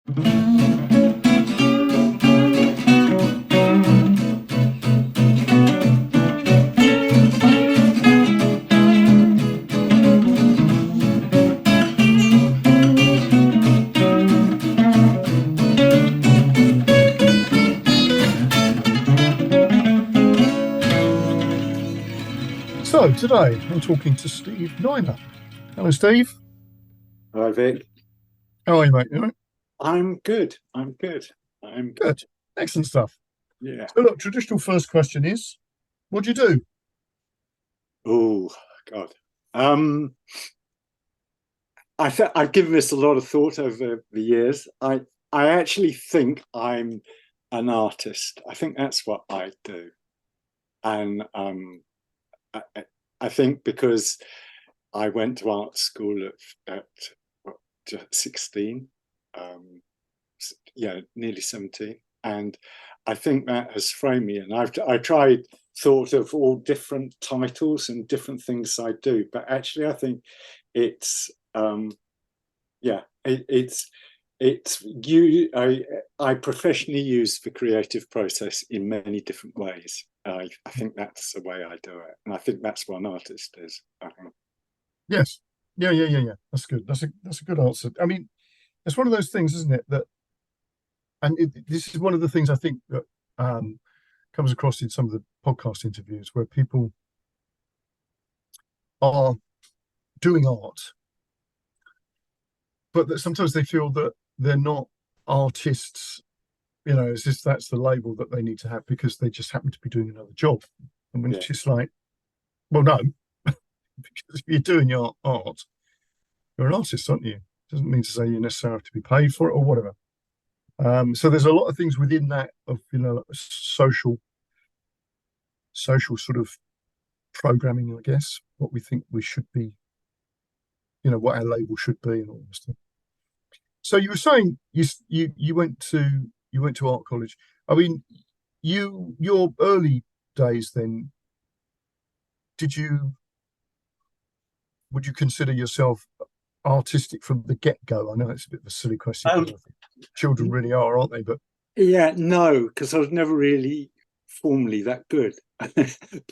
So today I'm talking to Steve Niner. Hello, Steve. Hi, Vic. How are you, mate? You all right? I'm good. I'm Good. Excellent stuff. Yeah. So look, traditional first question is, what do you do? Oh God. I've given this a lot of thought over the years. I actually think I'm an artist. I think that's what I do, and I, I think because I went to art school at what, 16, nearly 17, and I think that has framed me. And I tried thought of all different titles and different things I do, but actually I think it's it's you. I professionally use the creative process in many different ways. I think that's the way I do it, and I think that's what an artist is. Yes. Yeah. That's good. That's a good answer. I mean, it's one of those things, isn't it? This is one of the things I think that comes across in some of the podcast interviews where people are doing art, but that sometimes they feel that they're not artists. It's just that's the label that they need to have because they just happen to be doing another job. And when Yeah, it's just like, well, no, because if you're doing your art, you're an artist, aren't you? Doesn't mean to say you necessarily have to be paid for it or whatever. So there's a lot of things within that of like social sort of programming, I guess, what we think we should be, what our label should be and all this stuff. So you were saying you went to art college. I mean, your early days then, would you consider yourself artistic from the get-go? I know it's a bit of a silly question because I think children really are, aren't they? But yeah, no, because I was never really formally that good.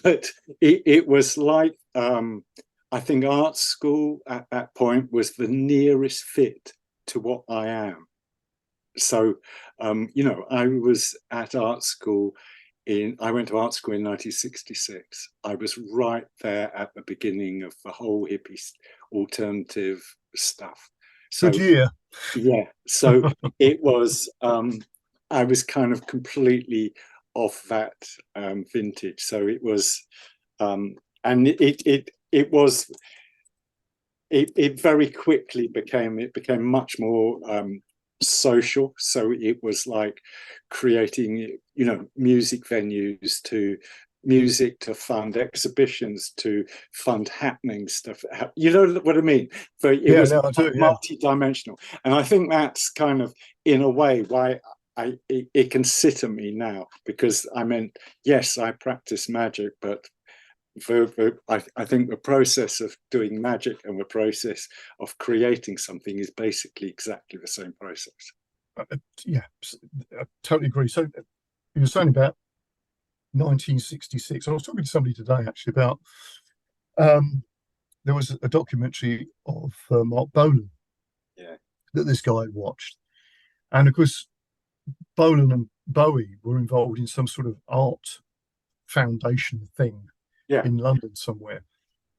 But it was like I think art school at that point was the nearest fit to what I am. So I was at art school I went to art school in 1966. I was right there at the beginning of the whole hippie alternative stuff. good So year. yeah, so it was I was kind of completely off that vintage. So it was and it was it very quickly became much more social. So it was like creating music venues to music to fund exhibitions to fund happening stuff. You know what I mean? So it Yeah, was no, I do. Yeah, multi-dimensional, and I think that's kind of in a way why it can sit on me now, because I mean, yes, I practice magic, but I think the process of doing magic and the process of creating something is basically exactly the same process. yeah, I totally agree. So you were saying about 1966. I was talking to somebody today actually about there was a documentary of Mark Bolan Yeah, that this guy had watched, and of course Bolan and Bowie were involved in some sort of art foundation thing yeah, in London somewhere.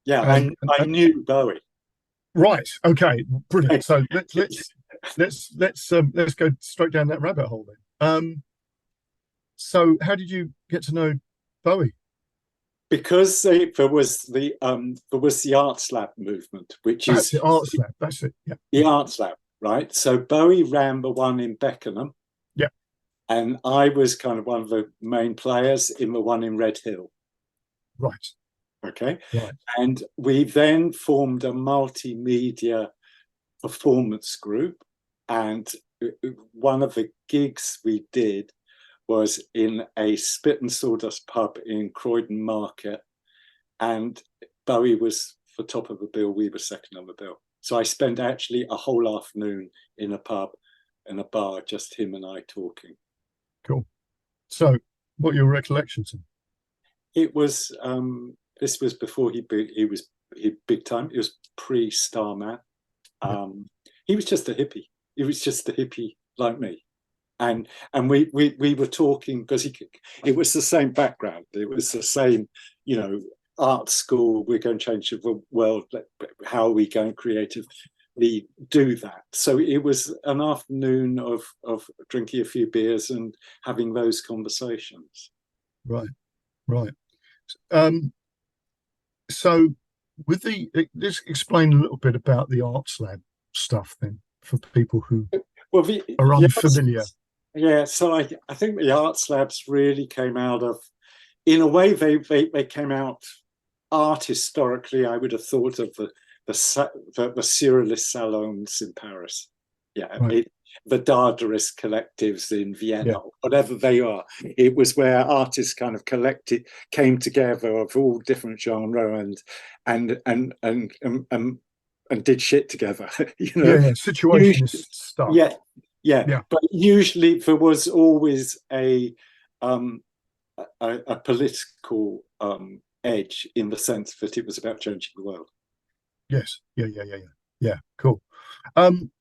yeah. And, I knew Bowie. right, okay, brilliant. So let's go straight down that rabbit hole then. So how did you get to know Bowie? Because there was the Arts Lab movement, which That's is it, Arts Lab. That's it. Yeah, the Arts Lab, right? So Bowie ran the one in Beckenham, yeah, and I was kind of one of the main players in the one in Red Hill. right, Okay, right. and we then formed a multimedia performance group, and one of the gigs we did was in a Spit and Sawdust pub in Croydon Market, and Bowie was the top of the bill, we were second on the bill. So I spent actually a whole afternoon in a pub in a bar, just him and I talking. Cool. So, what are your recollections? It was this was before he big time. It was pre-Starman. He was just a hippie. He was just a hippie like me, and we were talking because it was the same background. It was the same, you know, art school. We're going to change the world. How are we going creatively do that? So it was an afternoon of drinking a few beers and having those conversations. Right, right. So with just explain a little bit about the arts lab stuff then for people who Well, are unfamiliar. Yeah, so I think the arts labs really came out of, in a way, they came out art historically. I would have thought of the surrealist salons in Paris. Yeah, Right. the Dadaist collectives in Vienna, Yeah. whatever they are. It was where artists kind of came together of all different genre and did shit together. You know, Yeah. usually, Situationist stuff. yeah, yeah. Yeah. But usually there was always um, a political edge in the sense that it was about changing the world. Yes. Yeah. Cool.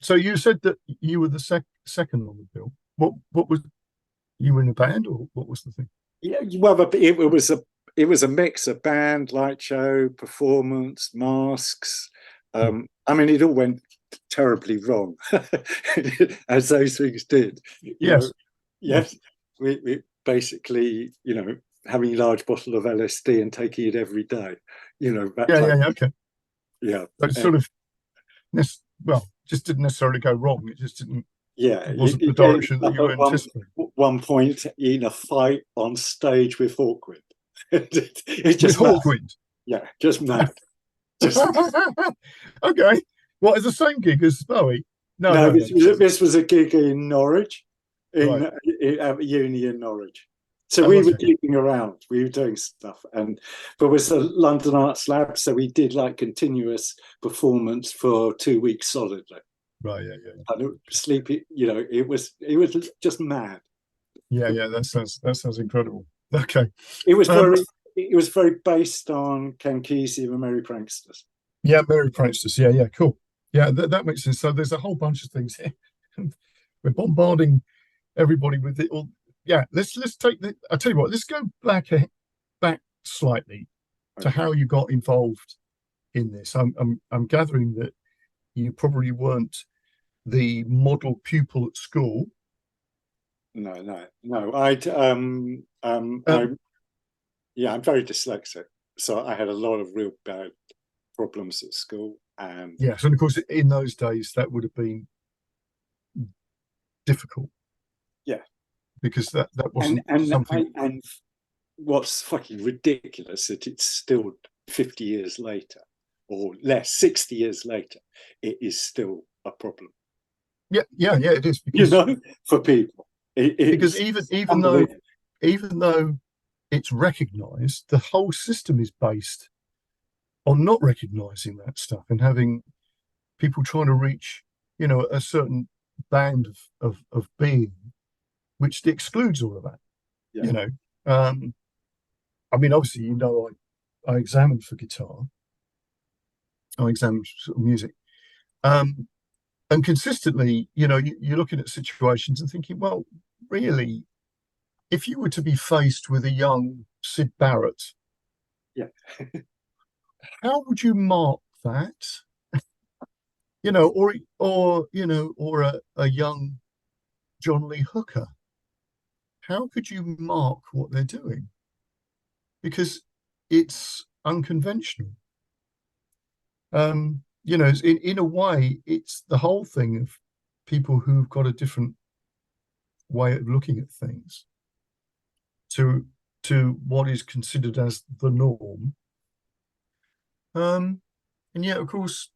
So you said that you were the second on the bill. What was you were in a band or what was the thing? Yeah, well, it was a mix of band, light show, performance, masks. I mean, it all went terribly wrong, as those things did. You know, Yes. yes, we basically, you know, having a large bottle of LSD and taking it every day. You know, that type. Yeah. Okay. Yeah, So it's sort of well, just didn't necessarily go wrong. It just didn't. yeah. It wasn't the direction that you were anticipating. One point in a fight on stage with Hawkwind. It's With just mad. Hawkwind. Yeah, just mad. Just Okay. What is the same gig as Bowie? no. No. This was a gig in Norwich, Right. at uni in Norwich. So Oh, we was were it? gigging around, we were doing stuff, and there was a London Arts Lab, so we did like continuous performance for 2 weeks solidly. Right. Yeah. And sleepy, you know, it was just mad. Yeah. That sounds incredible. Okay. It was Um. very based on Ken Kesey and the Merry Pranksters. Yeah. Mary Pranksters. Yeah. Cool. Yeah. That makes sense. So there's a whole bunch of things here. We're bombarding everybody with it. All. Yeah. Let's take the. I tell you what. Let's go back slightly to how you got involved in this. I'm gathering that you probably weren't the model pupil at school. No. I'm very dyslexic, so I had a lot of real bad problems at school, and Yes, and of course, in those days, that would have been difficult yeah, because that wasn't something. and what's fucking ridiculous that it's still 50 years later or less, 60 years later, it is still a problem. Yeah, it is You because know, for people, because it's even though it's recognised, the whole system is based on not recognising that stuff and having people trying to reach, a certain band of being, which excludes all of that. yeah. You know, I mean, obviously, I examined for guitar. I examined sort of music, and consistently, you're looking at situations and thinking, well, really, if you were to be faced with a young Sid Barrett, Yeah. how would you mark that? Or a young John Lee Hooker. How could you mark what they're doing? Because it's unconventional. In a way, it's the whole thing of people who've got a different way of looking at things to what is considered as the norm. And yet, of course,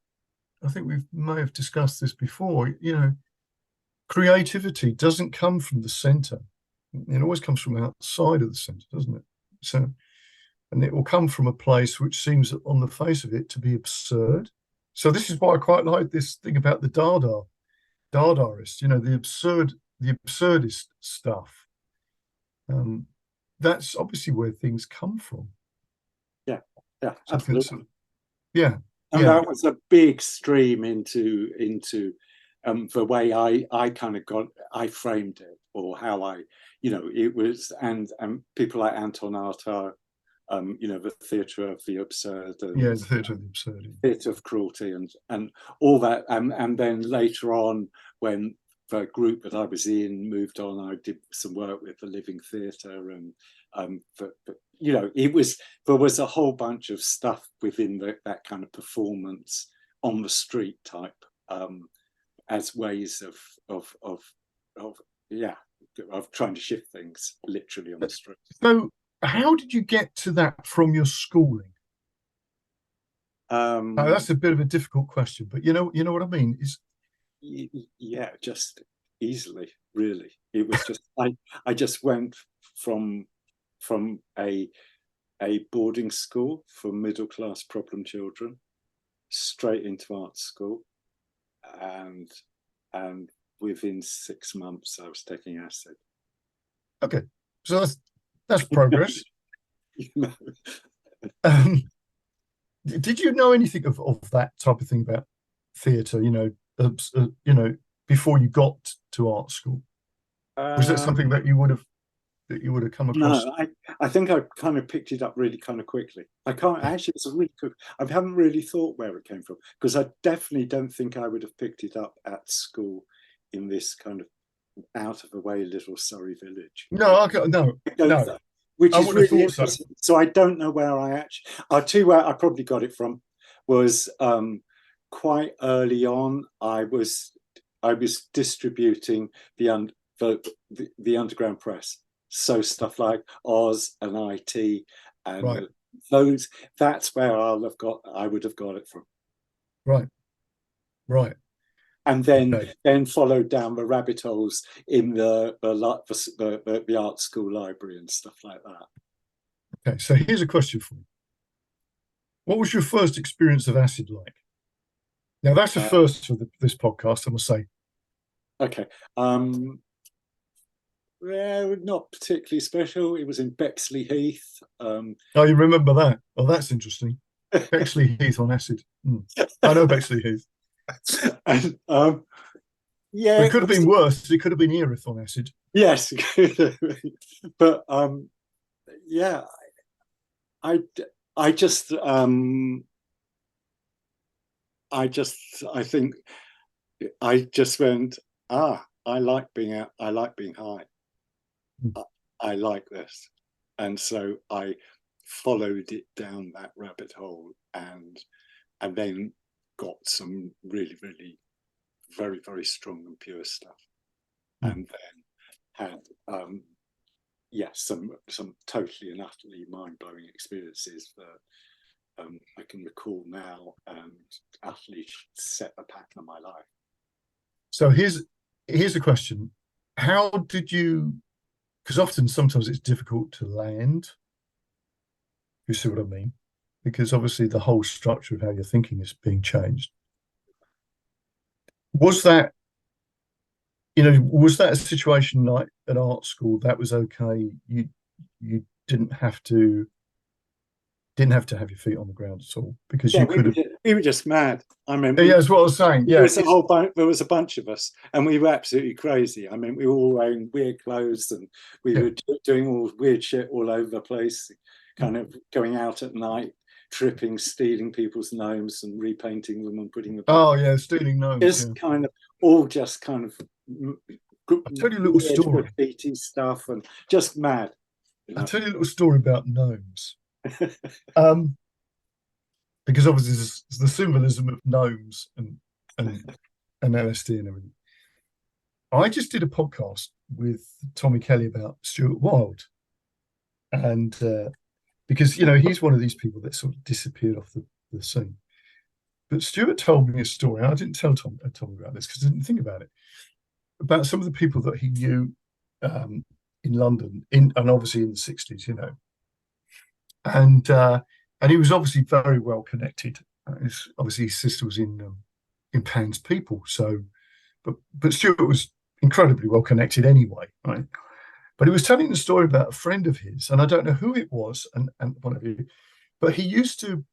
I think we may have discussed this before. Creativity doesn't come from the center. It always comes from outside of the center, doesn't it? So, and it will come from a place which seems on the face of it to be absurd. So this is why I quite like this thing about the Dada Dadaist, the absurdist stuff. Um, that's obviously where things come from. Yeah, yeah, Something that's, absolutely. yeah, And yeah, that was a big stream into the way I kind of I framed it, or how it was. And people like Anton Artaud, the theatre of the absurd, yeah. and The theatre of the absurd. theatre of cruelty, and all that. And then later on, when the group that I was in moved on, I did some work with the Living Theatre, and there was a whole bunch of stuff within that kind of performance on the street type, as ways of yeah of trying to shift things literally on the street. So, how did you get to that from your schooling? Um, That's a bit of a difficult question, but you know what I mean. Is yeah, just easily, really. It was just I just went from from a boarding school for middle class problem children straight into art school, and and within 6 months I was taking acid. okay, so that's progress. You know? Um, did you know anything of that type of thing about theatre? Before you got to art school, was that uh, something that you would have come across? no, I think I kind of picked it up really kind of quickly. I can't actually, it's a really good, I haven't really thought where it came from, because I definitely don't think I would have picked it up at school in this kind of out of the way little Surrey village. No, no, I don't no. th- which I is wouldn't have really thought so. interesting. So I don't know where I actually, I'll tell you where I probably got it from, was quite early on. I was distributing the underground press. So stuff like Oz and IT Right, and those, that's where I would have got it from. right, right. And Okay, then followed down the rabbit holes in the art school library and stuff like that. okay. So here's a question for you. What was your first experience of acid like? Now that's a Uh, first for this podcast, I must say. okay. Um, yeah, not particularly special. It was in Bexley Heath. Oh, you remember that? Oh, that's interesting. Bexley Heath on acid. I know Bexley Heath. and yeah, But it it could have was, been worse. It could have been Erith on acid. yes, but yeah, I I just I think I just went, I like being out. I like being high. Mm. I like this, and so I followed it down that rabbit hole, and then got some really, really very, very strong and pure stuff, Mm. and then had some totally and utterly mind blowing experiences that I can recall now and utterly set the pattern of my life. So here's a question. How did you, because often sometimes it's difficult to land, you see what I mean? Because obviously the whole structure of how you're thinking is being changed. Was that, was that a situation like at art school that was okay? You didn't have to have your feet on the ground at all because Yeah, you could have. we were just mad. I mean, Yeah, that's what I was saying. there Yeah, was a whole bunch, there was a bunch of us, and we were absolutely crazy. I mean, we were all wearing weird clothes, and we yeah, were doing all weird shit all over the place, kind of going out at night, tripping, stealing people's gnomes and repainting them and putting them back. oh yeah, stealing gnomes. Yeah, Just kind of all just kind of I'll tell you a little weird story. graffiti stuff and just mad. You I'll know? tell you a little story about gnomes. Um, because obviously there's the symbolism of gnomes and and LSD and everything. I just did a podcast with Tommy Kelly about Stuart Wilde, and because he's one of these people that sort of disappeared off the scene. But Stuart told me a story. I didn't tell Tommy about this because I didn't think about it, about some of the people that he knew in London, and obviously in the 60s, and he was obviously very well connected. Obviously his sister was in Pan's People, so but Stuart was incredibly well connected anyway, right? But he was telling the story about a friend of his, and I don't know who it was, and whatever. But he used to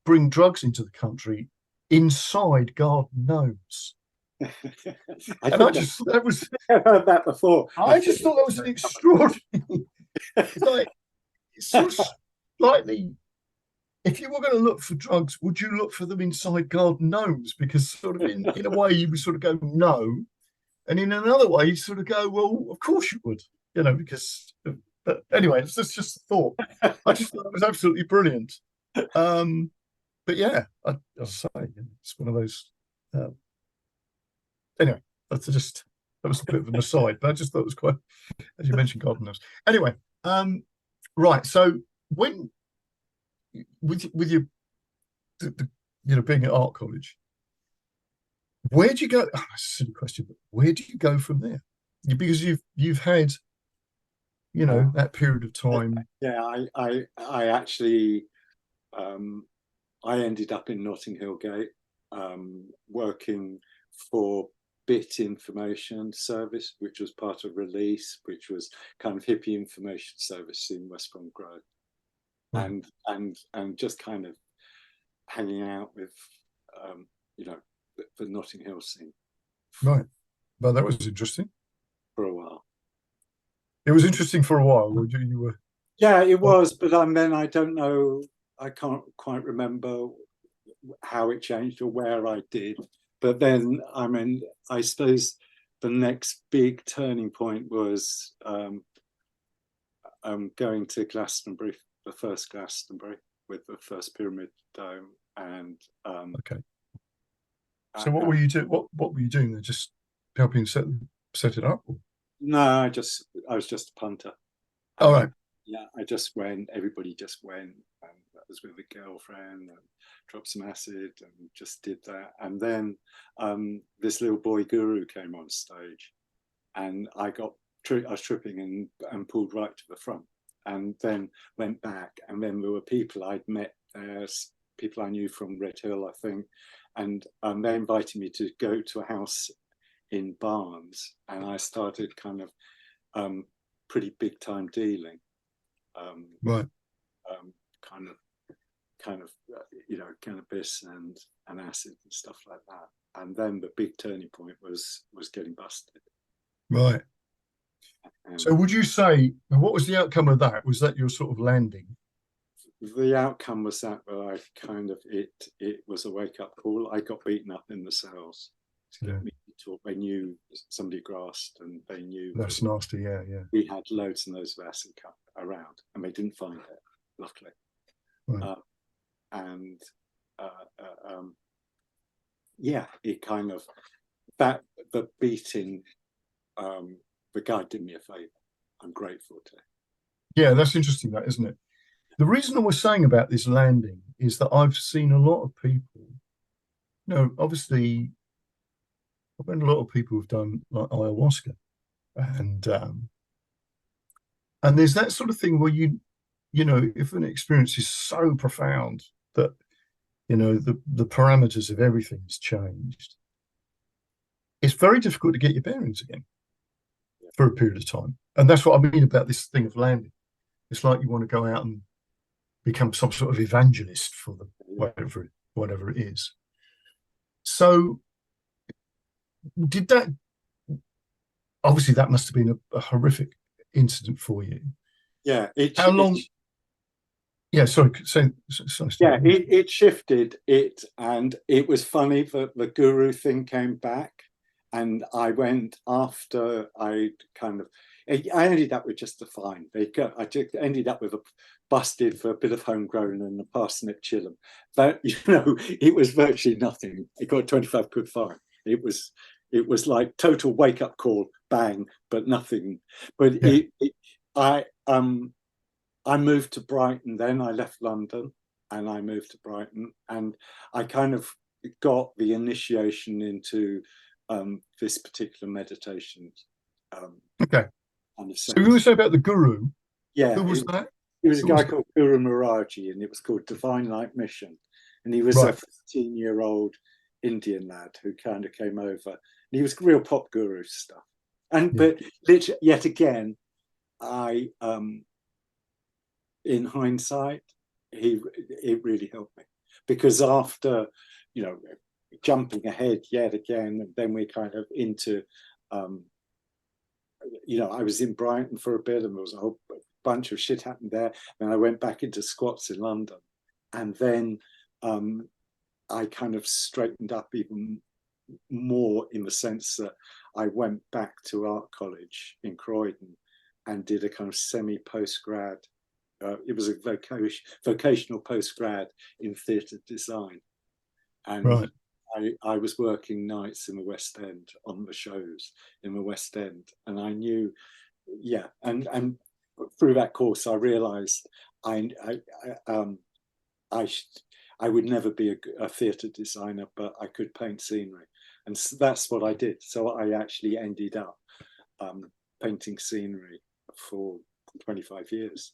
bring drugs into the country inside garden gnomes. I And I think just that was I've heard that before. I just thought that was an extraordinary. It's like it's sort of slightly. If you were going to look for drugs, would you look for them inside garden gnomes? Because sort of in a way you would sort of go no, and in another way you sort of go well, of course you would, because. But anyway, it's just a thought. I just thought it was absolutely brilliant. But yeah, I'll say it's one of those. Uh, anyway, that was a bit of an aside, but I just thought it was quite, as you mentioned, gardeners. Anyway, right. So when with your being at art college, where do you go? Oh, that's a silly question, but where do you go from there? Because you've had that period of time. Yeah, I actually I ended up in Notting Hill Gate, working for Bit Information Service, which was part of Release, which was kind of hippie information service in West Brom Grove, and just kind of hanging out with the Notting Hill scene. Right. Well, that was interesting. For a while. It was interesting for a while. You were. Yeah, it was, but then I don't know. I can't quite remember how it changed or where I did. But then, I suppose the next big turning point was going to Glastonbury, the first Glastonbury with the first Pyramid Dome, and okay. So what were you doing? What were you doing there? Just helping set it up? Or? No, I was just a punter. All right. Yeah, I just went. Everybody just went, and that was with a girlfriend, and dropped some acid, and just did that. And then this little boy guru came on stage, and I was tripping and pulled right to the front, and then went back, and then there were people I'd met there, people I knew from Red Hill, I think, and they invited me to go to a house in Barnes, and I started kind of pretty big time dealing. Right. Kind of cannabis and acid and stuff like that. And then the big turning point was getting busted. Right. So would you say, what was the outcome of that? Was that your sort of landing? The outcome was that I kind of, it was a wake up call. I got beaten up in the cells to get me to talk. They knew somebody grasped, and they knew that's nasty. Yeah. We had loads and loads of acid around, and they didn't find it, luckily. Right. Yeah, it kind of the beating. The guy did me a favor. I'm grateful to him. Yeah, that's interesting, that, isn't it? The reason I was saying about this landing is that I've seen a lot of people. Obviously, I've met a lot of people who've done like ayahuasca, and there's that sort of thing where if an experience is so profound that the parameters of everything has changed, it's very difficult to get your bearings again for a period of time. And that's what I mean about this thing of landing. It's like you want to go out and become some sort of evangelist for the whatever it is. So did that, obviously that must have been a horrific incident for you. Yeah. How long? Yeah, sorry. Yeah, it shifted it, and it was funny that the guru thing came back, and I went after I ended up with just a fine. I ended up with a busted for a bit of homegrown and a parsnip chillum. But it was virtually nothing. It got a 25 quid fine. It was like total wake up call, bang, but nothing. But yeah. I moved to Brighton then. I left London and I moved to Brighton, and I kind of got the initiation into this particular meditation. Okay. So you were saying about the guru? Yeah. Who was that? He was a guy called Guru Maharaji, and it was called Divine Light Mission. And he was a 15-year-old Indian lad who kind of came over. And he was real pop guru stuff. And Yeah. but literally, yet again, I in hindsight, it really helped me, because after, you know, jumping ahead yet again, and then we kind of into, you know, I was in Brighton for a bit, and there was a whole bunch of shit happened there. Then I went back into squats in London, and then I kind of straightened up even more, in the sense that I went back to art college in Croydon and did a kind of semi-postgrad. It was a vocational postgrad in theatre design, and Right. I was working nights in the West End on the shows in the West End, and I knew, yeah, and through that course I realised I would never be a theatre designer, but I could paint scenery, and so that's what I did. So I actually ended up painting scenery for 25 years.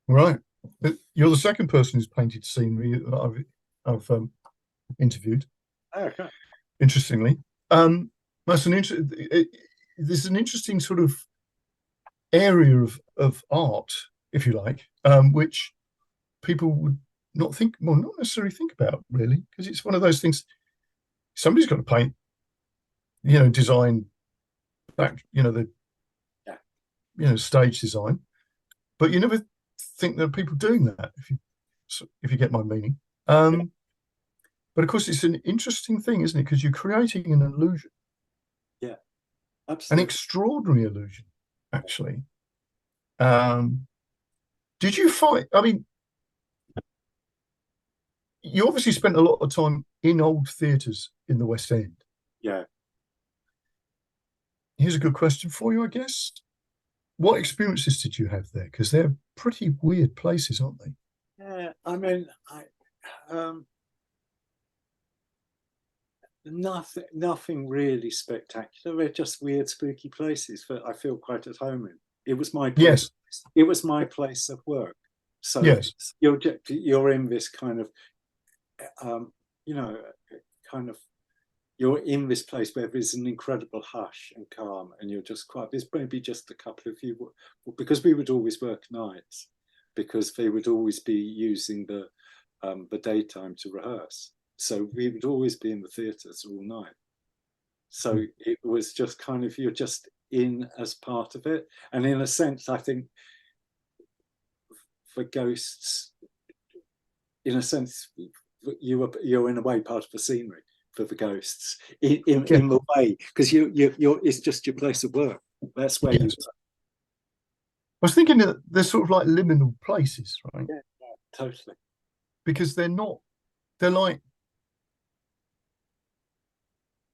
Right. But you're the second person who's painted scenery that I've interviewed. Okay. Interestingly, that's there's an interesting sort of area of art, if you like, which people would not necessarily think about, really, because it's one of those things. Somebody's got to paint, design back, stage design, but you never think there are people doing that, if you get my meaning. But of course, it's an interesting thing, isn't it? Because you're creating an illusion. Yeah, An absolutely. extraordinary illusion, actually. Did you find? I mean, you obviously spent a lot of time in old theatres in the West End. Yeah. Here's a good question for you, I guess. What experiences did you have there? Because they're pretty weird places, aren't they? Yeah, I mean, nothing really spectacular. They're just weird, spooky places that I feel quite at home in. It was my place. Yes. It was my place of work. So Yes. you're in this kind of, kind of, you're in this place where there's an incredible hush and calm, and you're just quiet. There's maybe just a couple of you, because we would always work nights, because they would always be using the daytime to rehearse. So we would always be in the theatres all night. So it was just kind of, you're just in as part of it. And in a sense, I think for ghosts, in a sense, you're in a way part of the scenery for the ghosts, in the way, because you're it's just your place of work. That's where you. I was thinking that they're sort of like liminal places, right? Yeah, totally. Because they're not. They're like.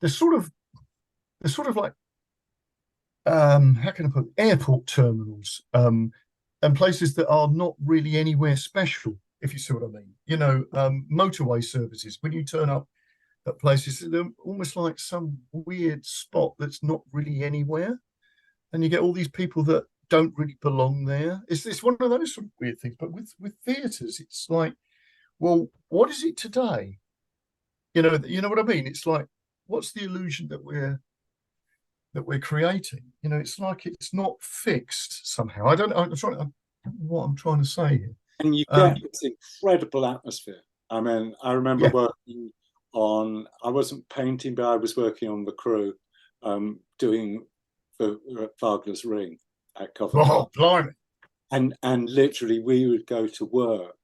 They're sort of like. How can I put it? Airport terminals, and places that are not really anywhere special, if you see what I mean. Motorway services. When you turn up at places, they're almost like some weird spot that's not really anywhere, and you get all these people that don't really belong there. It's one of those sort of weird things. But with theatres, it's like, well, what is it today? You know what I mean? It's like, what's the illusion that we're creating? It's like it's not fixed somehow. I don't know. I'm trying. What I'm trying to say here. And you get this incredible atmosphere. I mean, I remember working on. I wasn't painting, but I was working on the crew, doing for Wagner's Ring at Covent Garden. Oh, blimey! And literally, we would go to work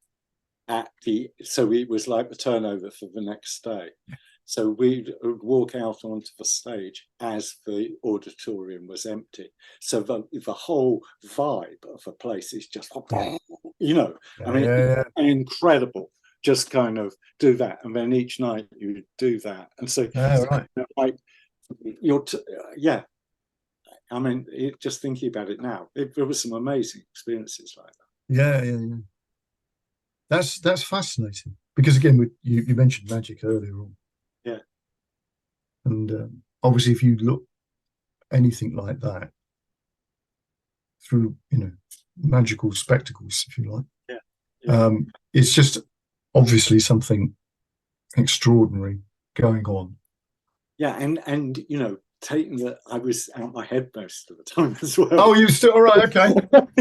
so it was like the turnover for the next day. So we would walk out onto the stage as the auditorium was empty. So the whole vibe of the place is just, incredible. Just kind of do that, and then each night you would do that, and so right. Like I mean, just thinking about it now, there were some amazing experiences like that. Yeah. That's fascinating, because again, you mentioned magic earlier on. Yeah. And obviously, if you look anything like that through, magical spectacles, if you like, it's just obviously something extraordinary. going on. Yeah, and you know, taking the I was out my head most of the time as well. Oh, you still all right? Okay.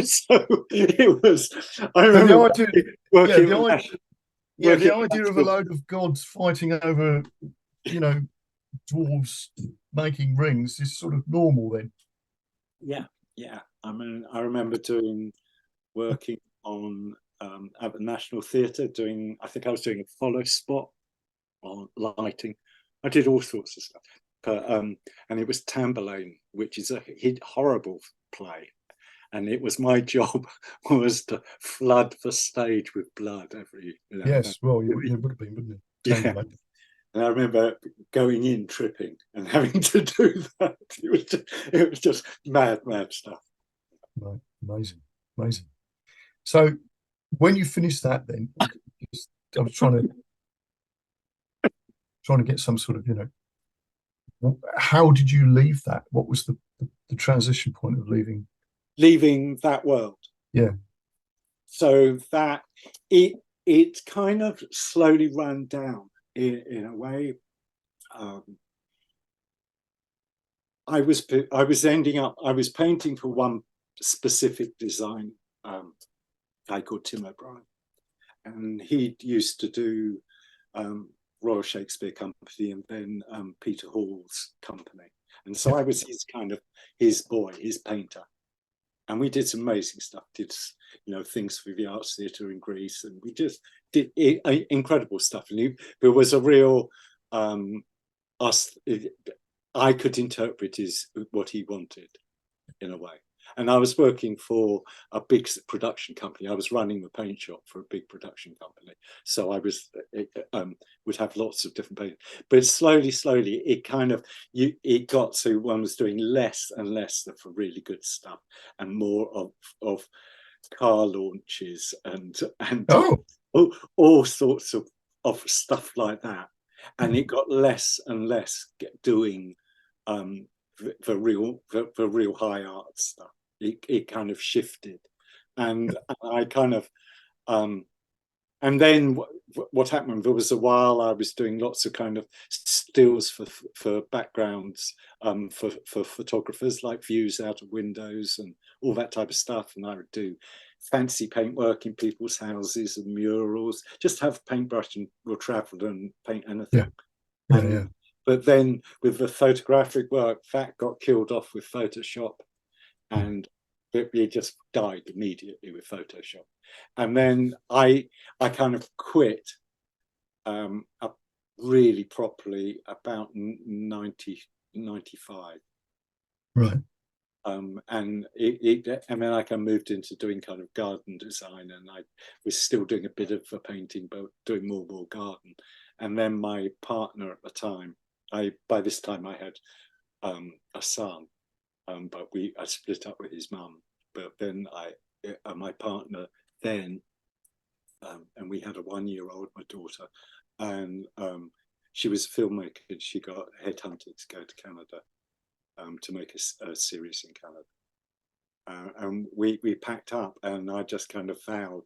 So it was. I So the remember idea, yeah, working the at idea, National, yeah, the working at idea of a National. load of gods fighting over, you know, dwarves making rings is sort of normal then. Yeah, yeah. I mean, I remember working on at the National Theatre doing. I think I was doing a follow spot on lighting. I did all sorts of stuff. And it was Tamburlaine, which is a horrible play. And it was my job was to flood the stage with blood every, you know. Yes, well, you would have been, wouldn't it? Yeah. Tamburlaine. And I remember going in tripping and having to do that. It was just mad, mad stuff. Right. Amazing, amazing. So when you finished that, then I was trying to get some sort of, how did you leave that? What was the transition point of leaving? Leaving that world. Yeah. So that it kind of slowly ran down in a way. I was painting for one specific design guy called Tim O'Brien, and he used to do Royal Shakespeare Company and then Peter Hall's company, and so I was his boy, his painter, and we did some amazing stuff. Did things for the Arts Theatre in Greece, and we just did incredible stuff. And there was a real us. I could interpret what he wanted in a way. And I was working for a big production company. I was running the paint shop for a big production company. So I would have lots of different paint. But slowly, it got to one was doing less and less of the really good stuff and more of car launches and all sorts of stuff like that. And it got less and less doing the real high art stuff. It kind of shifted, and I kind of and then what happened? There was a while I was doing lots of kind of stills for backgrounds for photographers, like views out of windows and all that type of stuff. And I would do fancy paintwork in people's houses and murals. Just have paintbrush and we'll travel and paint anything. Yeah. But then with the photographic work, that got killed off with Photoshop, and it just died immediately with Photoshop. And then I kind of quit really properly about 95. Right. And then I moved into doing kind of garden design, and I was still doing a bit of the painting, but doing more garden. And then my partner at the time, by this time I had a son, but I split up with his mum. But then my partner then, and we had a 1-year-old, my daughter, and she was a filmmaker. And she got headhunted to go to Canada to make a series in Canada. And we packed up, and I just kind of vowed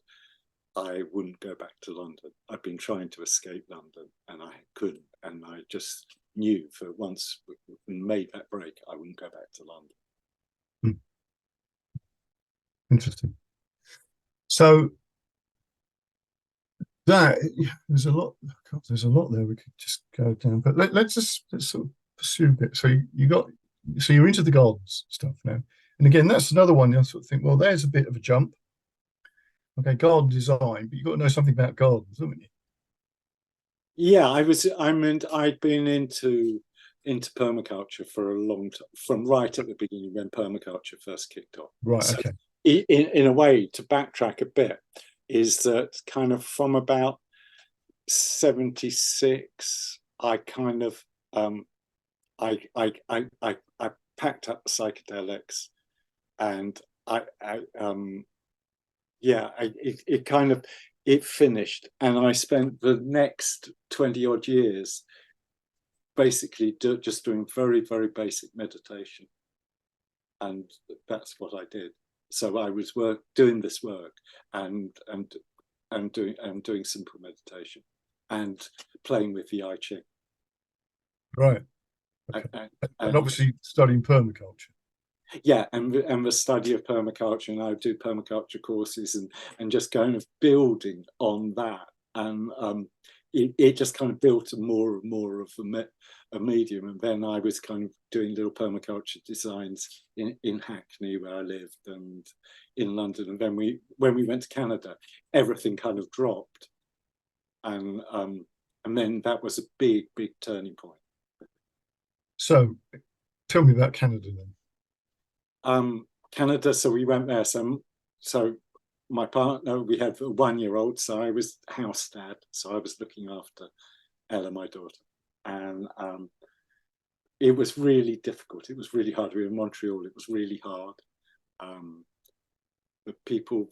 I wouldn't go back to London. I'd been trying to escape London, and I couldn't. And I just knew for once we made that break, I wouldn't go back to London. Interesting. So that there's a lot. God, there's a lot there. We could just go down, but let's sort of pursue a bit. So you're into the gardens stuff now, and again, that's another one. I sort of think, well, there's a bit of a jump. Okay, garden design, but you've got to know something about gardens, haven't you? Yeah, I'd been into permaculture for a long time, from right at the beginning when permaculture first kicked off. Right. So Okay. in a way, to backtrack a bit, is that kind of from about 76, I kind of I packed up the psychedelics, and it finished, and I spent the next 20 odd years basically just doing very, very basic meditation, and that's what I did. So I was doing this work and doing simple meditation and playing with the I Ching. Right. and, Okay. and, And and obviously studying permaculture. yeah, and the study of permaculture, and I do permaculture courses, and just kind of building on that, and it just kind of built more and more of a medium. And then I was kind of doing little permaculture designs in Hackney, where I lived, and in London. And then when we went to Canada, everything kind of dropped, and then that was a big turning point. So tell me about Canada then. Canada, so we went there. So my partner, we had a 1-year-old, so I was house dad, so I was looking after Ella, my daughter, and it was really difficult. It was really hard. We were in Montreal. It was really hard. The people,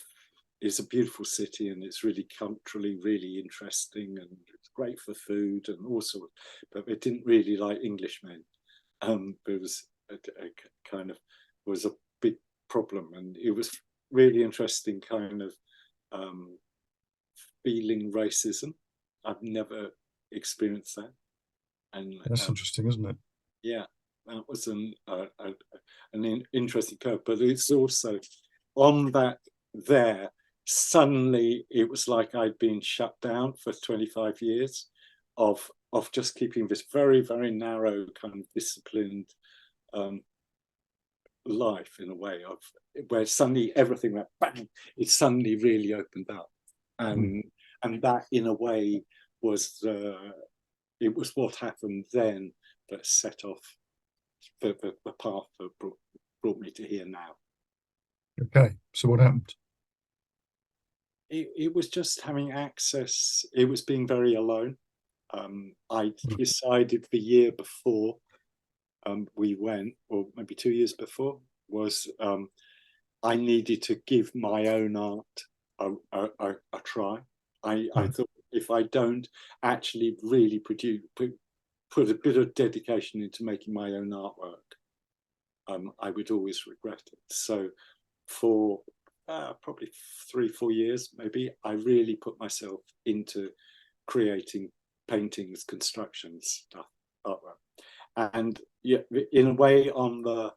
it's a beautiful city, and it's really culturally really interesting, and it's great for food and all sorts. But it didn't really like Englishmen. It was a kind of was a big problem, and it was really interesting kind of feeling racism. I've never experienced that, and That's interesting, isn't it? yeah, that was an interesting curve. But it's also on that there. Suddenly, it was like I'd been shut down for 25 years of just keeping this very narrow kind of disciplined life, in a way, of where suddenly everything went bang. It suddenly really opened up, and that in a way was it was what happened then that set off the path that brought me to here now. Okay. So what happened? It was just having access. It was being very alone. I decided the year before we went, or maybe 2 years before, was I needed to give my own art a try. I thought, if I don't actually really put a bit of dedication into making my own artwork, I would always regret it. So for probably 3-4 years, maybe, I really put myself into creating paintings, constructions, stuff, artwork. And yeah, in a way, on the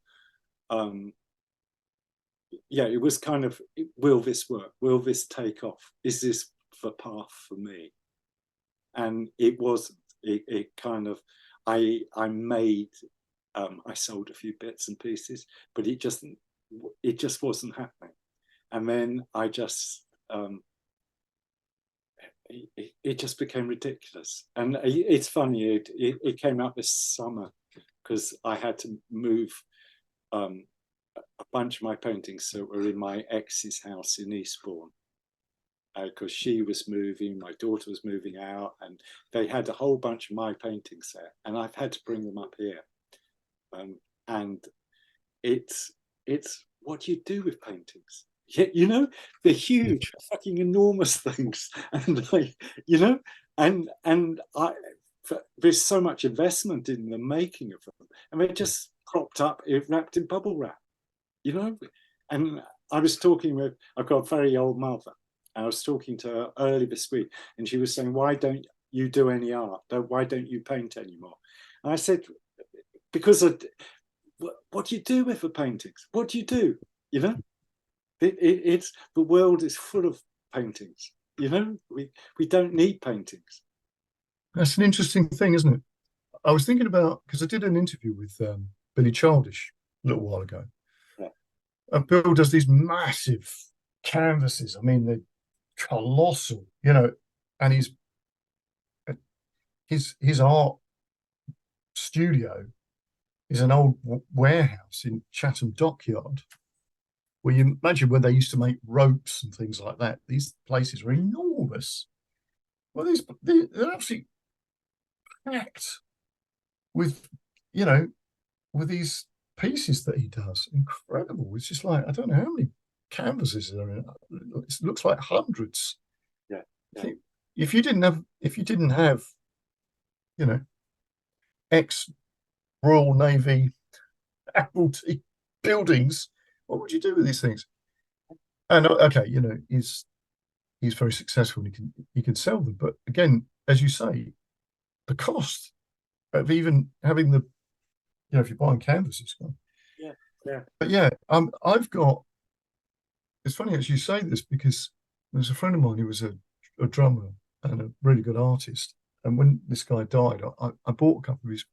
yeah, it was kind of, will this work? Will this take off? Is this the path for me? And it wasn't. It kind of, I made, I sold a few bits and pieces, but it just wasn't happening. And then I just, it just became ridiculous. And it's funny, it came out this summer because I had to move a bunch of my paintings that were in my ex's house in Eastbourne, because she was moving, my daughter was moving out, and they had a whole bunch of my paintings there, and I've had to bring them up here. And it's what you do with paintings. You know, they're huge, fucking enormous things, and and there's so much investment in the making of them, and they just cropped up, wrapped in bubble wrap, you know. And I've got a very old mother, and I was talking to her early this week, and she was saying, "Why don't you do any art? Why don't you paint anymore?" And I said, "Because what do you do with the paintings? What do you do? You know, it's the world is full of paintings. You know, we don't need paintings." That's an interesting thing, isn't it? I was thinking about, because I did an interview with Billy Childish a little while ago. Yeah. And Bill does these massive canvases. I mean, they're colossal, and his art studio is an old warehouse in Chatham Dockyard, where you imagine where they used to make ropes and things like that. These places are enormous. Well, they're absolutely packed with, with these pieces that he does. Incredible. It's just like, I don't know how many canvases there are. It looks like hundreds. Yeah. I think if you didn't have, ex Royal Navy Admiralty buildings, what would you do with these things? And okay, he's very successful and he can sell them. But again, as you say, the cost. of even having the, if you're buying canvases. Yeah, yeah. But yeah, I've got. It's funny actually you say this because there's a friend of mine who was a drummer and a really good artist. And when this guy died, I bought a couple of his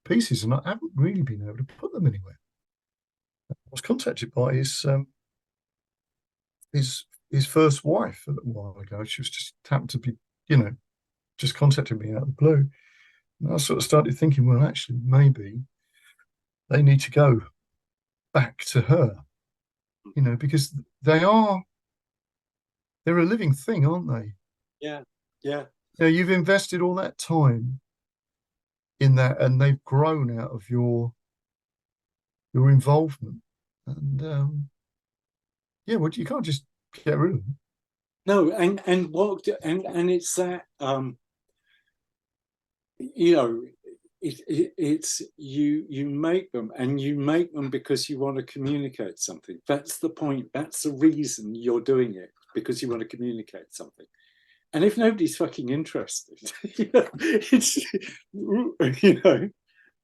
pieces and I haven't really been able to put them anywhere. I was contacted by his first wife a little while ago. She was just happened to be, just contacting me out of the blue. And I sort of started thinking, well, actually, maybe they need to go back to her, because they're a living thing, aren't they? Yeah, yeah. You've invested all that time in that, and they've grown out of your involvement. And well, you can't just get rid of them. No, and it's that it's you make them, and you make them because you want to communicate something. That's the point. That's the reason you're doing it, because you want to communicate something. And if nobody's fucking interested, it's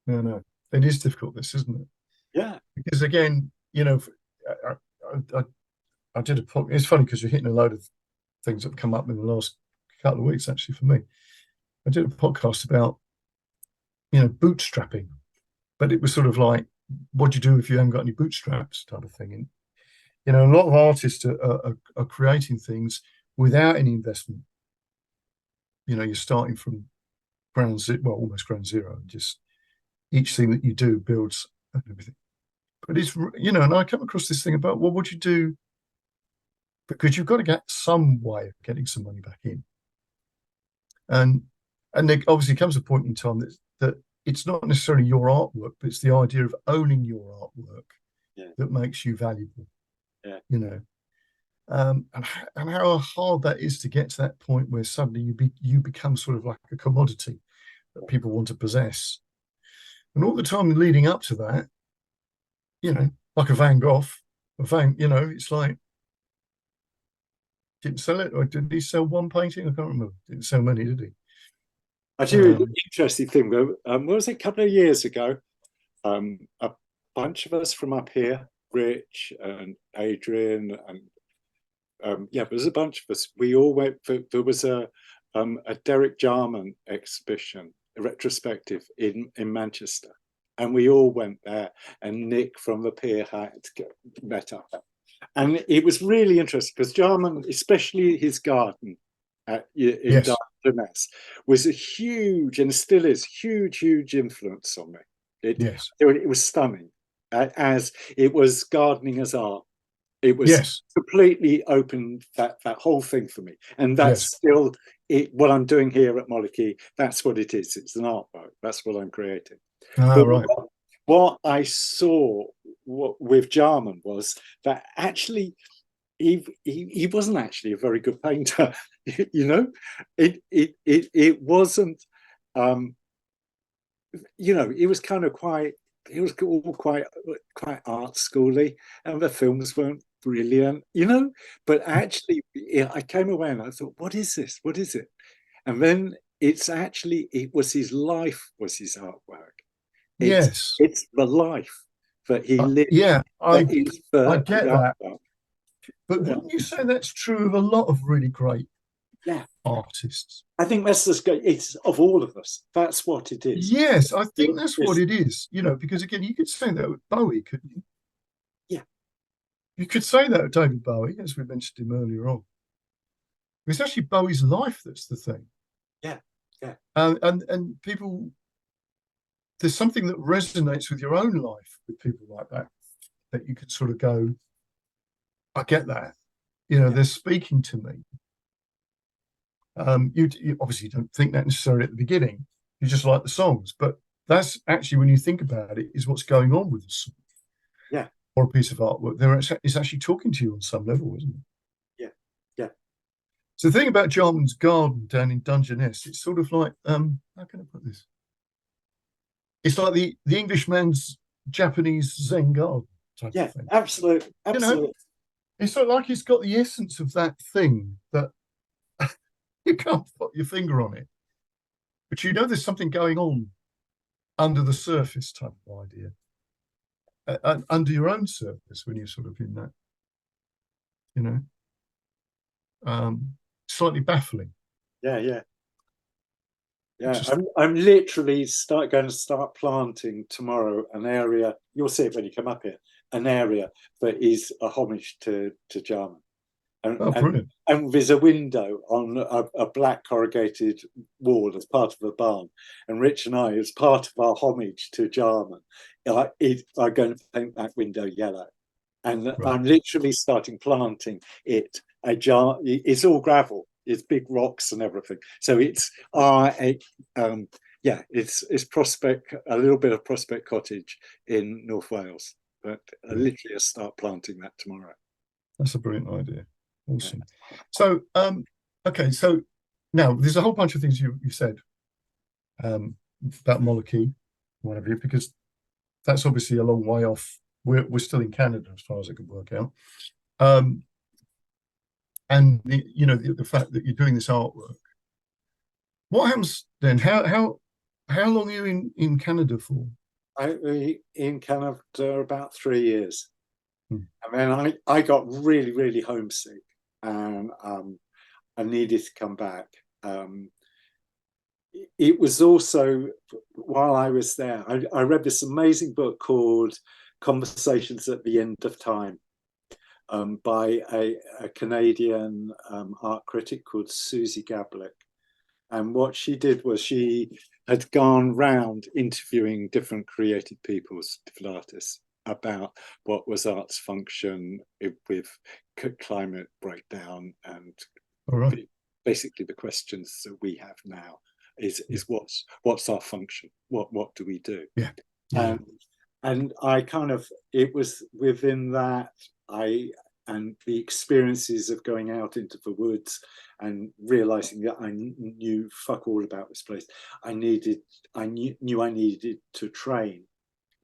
No, it is difficult, this, isn't it? Yeah. Because again, I did a podcast. It's funny because you're hitting a load of things that have come up in the last couple of weeks, actually, for me. I did a podcast about, bootstrapping, but it was sort of like, what do you do if you haven't got any bootstraps, type of thing. And, a lot of artists are creating things without any investment. You're starting from ground zero, well, almost ground zero, and just each thing that you do builds and everything. But it's, and I come across this thing about, well, what do you do? Because you've got to get some way of getting some money back in. And there obviously comes a point in time that it's not necessarily your artwork, but it's the idea of owning your artwork that makes you valuable. Yeah. And how hard that is to get to that point where suddenly you become sort of like a commodity that people want to possess. And all the time leading up to that, like a Van Gogh, it's like, didn't sell it, or did he sell one painting? I can't remember. Didn't sell many, did he? Actually, the interesting thing, though, what was it, a couple of years ago? A bunch of us from up here, Rich and Adrian, and there was a bunch of us. We all went. There was a Derek Jarman exhibition, a retrospective in Manchester, and we all went there. And Nick from the Pier had met up, and it was really interesting because Jarman, especially his garden in Darkness, was a huge, and still is huge influence on me. It was stunning, as it was gardening as art. It was completely opened that whole thing for me, and that's still what I'm doing here at Molokai. That's what it is. It's an artwork. That's what I'm creating. Right. What I saw with Jarman was that actually he wasn't actually a very good painter. It wasn't. It was kind of quite. It was all quite art schooly, and the films weren't brilliant, But actually, I came away and I thought, what is this? What is it? And then it was his life, was his artwork. It's the life that he lived. I get that. But wouldn't you say that's true of a lot of really great artists? I think that's it's of all of us. That's what it is. Yes, I think that's what it is. Because again, you could say that with Bowie, couldn't you? Yeah. You could say that with David Bowie, as we mentioned him earlier on. It's actually Bowie's life that's the thing. Yeah. And people, there's something that resonates with your own life with people like that you could sort of go, I get that. They're speaking to me. You obviously don't think that necessarily at the beginning. You just like the songs, but that's actually, when you think about it, is what's going on with the song. Yeah. Or a piece of artwork. It's actually talking to you on some level, isn't it? Yeah. So the thing about Jarman's garden down in Dungeness, it's sort of like, how can I put this? It's like the Englishman's Japanese Zen garden type of thing. Absolutely. It's sort of like it's got the essence of that thing that you can't put your finger on it, but there's something going on under the surface type of idea, under your own surface when you're sort of in that, you know, slightly baffling. Yeah, yeah. Yeah, Just, I'm literally going to start planting tomorrow an area. You'll see it when you come up here. An area that is a homage to Jarman, and oh, and brilliant. and there's a window on a black corrugated wall as part of a barn. And Rich and I, as part of our homage to Jarman, are going to paint that window yellow. And Right. I'm literally starting planting it. It's all gravel. It's big rocks and everything. So it's it's Prospect, a little bit of Prospect Cottage in North Wales. But literally, I'll start planting that tomorrow. That's a brilliant idea. Awesome. Yeah. So, okay, so now there's a whole bunch of things you said about Molokai, one of you, because that's obviously a long way off. We're still in Canada as far as I can work out. And the fact that you're doing this artwork. What happens then? How long are you in Canada for? In Canada about 3 years. Hmm. And then I got really, really homesick, and I needed to come back. It was also, while I was there, I read this amazing book called Conversations at the End of Time, by a Canadian art critic called Susie Gablick. And what she did was she had gone round interviewing different creative peoples, different artists, about what was art's function with climate breakdown, and basically the questions that we have now is what's our function? What do we do? Yeah. And I kind of, it was within that and the experiences of going out into the woods and realizing that I knew fuck all about this place. I knew I needed to train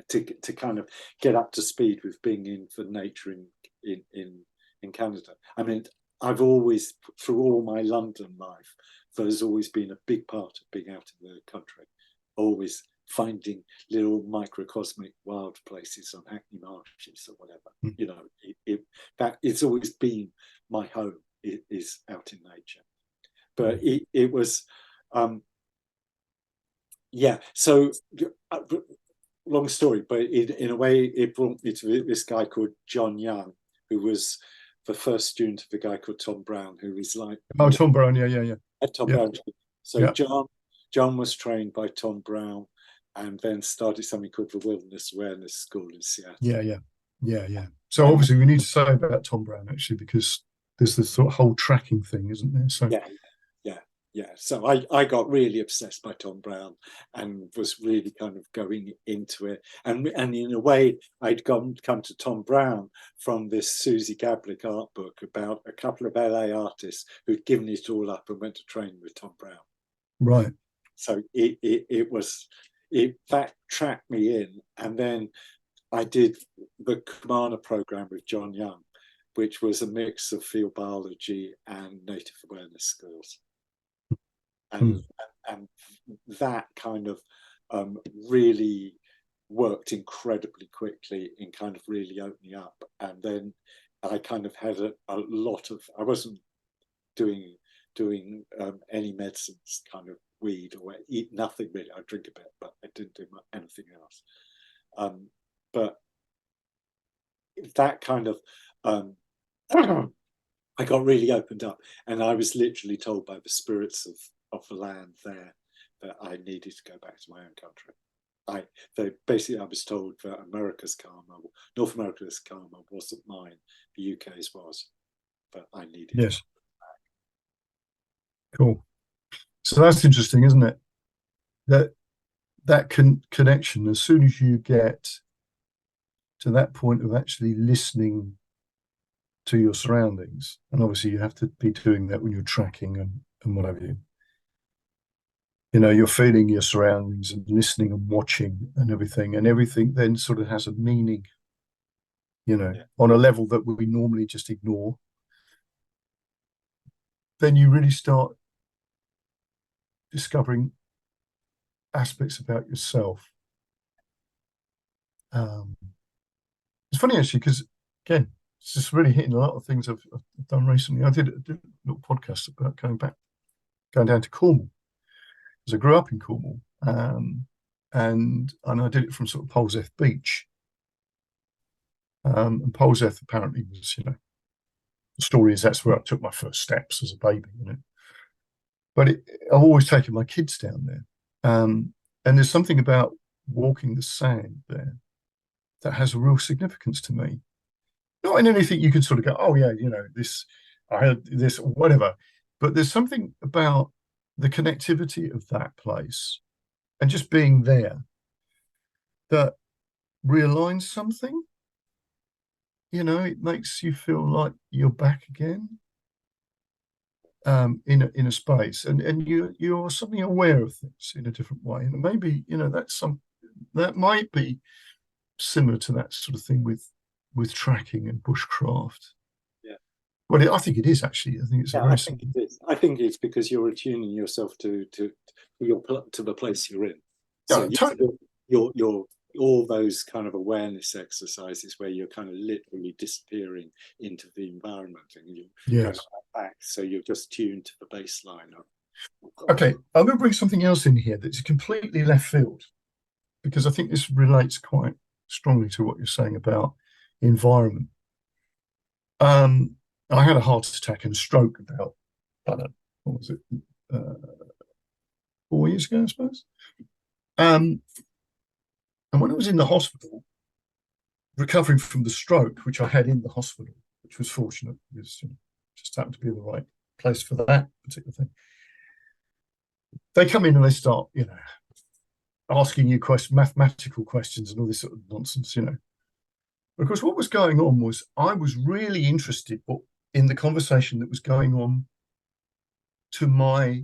to kind of get up to speed with being in for nature in Canada. I mean, I've always, through all my London life, there's always been a big part of being out in the country, always finding little microcosmic wild places on Hackney Marshes or whatever. That it's always been my home, is out in nature. But it was so long story, but in a way it brought me to this guy called John Young, who was the first student of a guy called Tom Brown, who is like Tom Brown, yeah. Tom Brown. So John was trained by Tom Brown, and then started something called the Wilderness Awareness School in Seattle. Yeah. So obviously we need to say about Tom Brown, actually, because there's this sort of whole tracking thing, isn't there? So yeah. So I got really obsessed by Tom Brown and was really kind of going into it. And in a way, I'd come to Tom Brown from this Susie Gablick art book about a couple of LA artists who'd given it all up and went to train with Tom Brown. Right. So that tracked me in. And then I did the Kumana program with John Young, which was a mix of field biology and native awareness skills. And that kind of really worked incredibly quickly in kind of really opening up. And then I kind of had a lot of, I wasn't doing any medicines, kind of weed or eat nothing really. I drink a bit, but I didn't do anything else. But that kind of I got really opened up, and I was literally told by the spirits of the land there that I needed to go back to my own country. I was told that North America's karma wasn't mine, the UK's was, but I needed to go back. Cool. So that's interesting, isn't it? That connection, as soon as you get to that point of actually listening to your surroundings, and obviously you have to be doing that when you're tracking and whatever you're feeling your surroundings and listening and watching and everything then sort of has a meaning, on a level that we normally just ignore. Then you really start discovering aspects about yourself Um, it's funny actually because again, it's just really hitting a lot of things I've done recently. I did a little podcast about going down to Cornwall because I grew up in Cornwall, and I did it from sort of Poleseth Beach. And Poleseth apparently was, the story is that's where I took my first steps as a baby. But I've always taken my kids down there, and there's something about walking the sand there that has a real significance to me. Not in anything you can sort of go, oh yeah, this, I heard this or whatever, but there's something about the connectivity of that place and just being there that realigns something. It makes you feel like you're back again, in a space, and you're suddenly aware of things in a different way, and maybe that might be similar to that sort of thing with tracking and bushcraft. Yeah. Well, I think it is actually. I think it's a Yeah, very I think it is. I think it's because you're attuning yourself to the place you're in. So yeah, totally. you're all those kind of awareness exercises where you're kind of literally disappearing into the environment and you're going Yes. back. So you're just tuned to the baseline Okay, I'm going to bring something else in here that's completely left field because I think this relates quite strongly to what you're saying about environment. I had a heart attack and stroke about, I don't know, what was it, 4 years ago, I suppose. Um, and when I was in the hospital, recovering from the stroke, which I had in the hospital, which was fortunate because just happened to be the right place for that particular thing. They come in and they start, asking you mathematical questions and all this sort of nonsense. Because what was going on was I was really interested in the conversation that was going on to my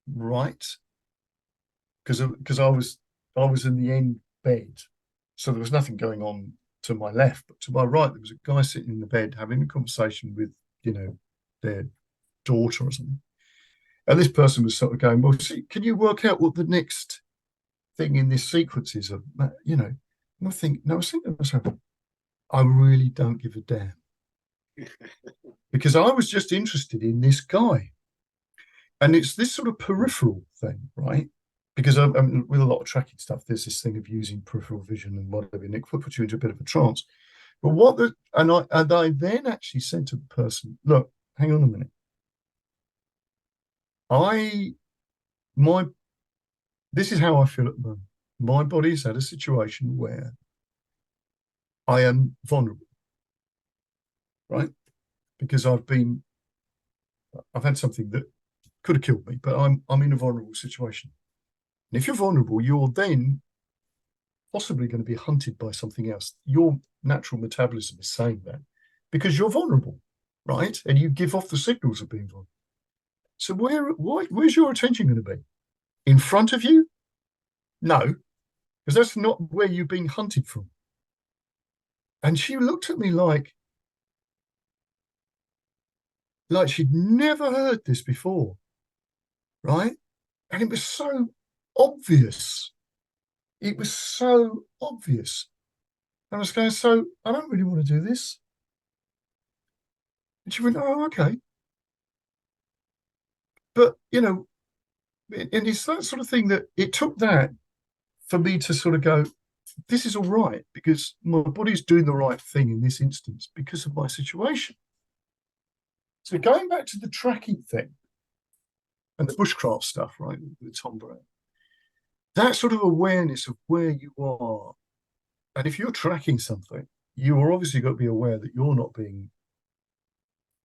right, because I was in the end bed, so there was nothing going on to my left, but to my right there was a guy sitting in the bed having a conversation with their daughter or something, and this person was sort of going, "Well, see, can you work out what the next thing in this sequence is?" And I was thinking to myself, I really don't give a damn because I was just interested in this guy. And it's this sort of peripheral thing, right? Because with a lot of tracking stuff, there's this thing of using peripheral vision and whatever, and it puts you into a bit of a trance. But I then actually said to the person, look, hang on a minute. My this is how I feel at the moment. My body's had a situation where I am vulnerable, right? Because I've had something that could have killed me, but I'm in a vulnerable situation. And if you're vulnerable, you're then possibly going to be hunted by something else. Your natural metabolism is saying that because you're vulnerable, right? And you give off the signals of being vulnerable. So where's your attention going to be? In front of you? No, because that's not where you're being hunted from. And she looked at me like she'd never heard this before, right? And it was so obvious. It was so obvious. And I was going, so I don't really want to do this. And she went, oh, okay. But, and it's that sort of thing that it took that for me to sort of go, this is all right because my body's doing the right thing in this instance because of my situation. So going back to the tracking thing and the bushcraft stuff, right, with Tom Brown, that sort of awareness of where you are. And if you're tracking something, you are obviously got to be aware that you're not being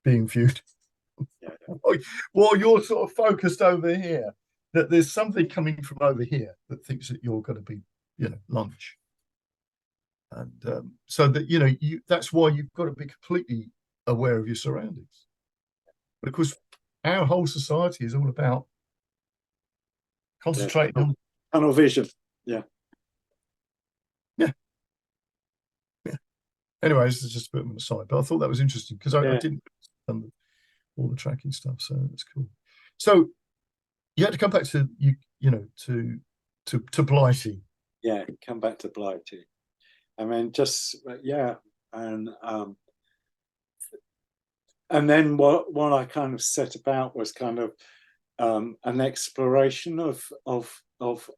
viewed. Yeah. Well, you're sort of focused over here, that there's something coming from over here that thinks that you're going to be, lunch. And so that, that's why you've got to be completely aware of your surroundings. But of course, our whole society is all about concentrating on tunnel vision. Yeah. Yeah. Anyways, it's just a bit of an aside, but I thought that was interesting because I didn't all the tracking stuff, so that's cool. So you had to come back to to Blighty. Yeah, come back to Blighty. I mean, and then what I kind of set about was kind of an exploration of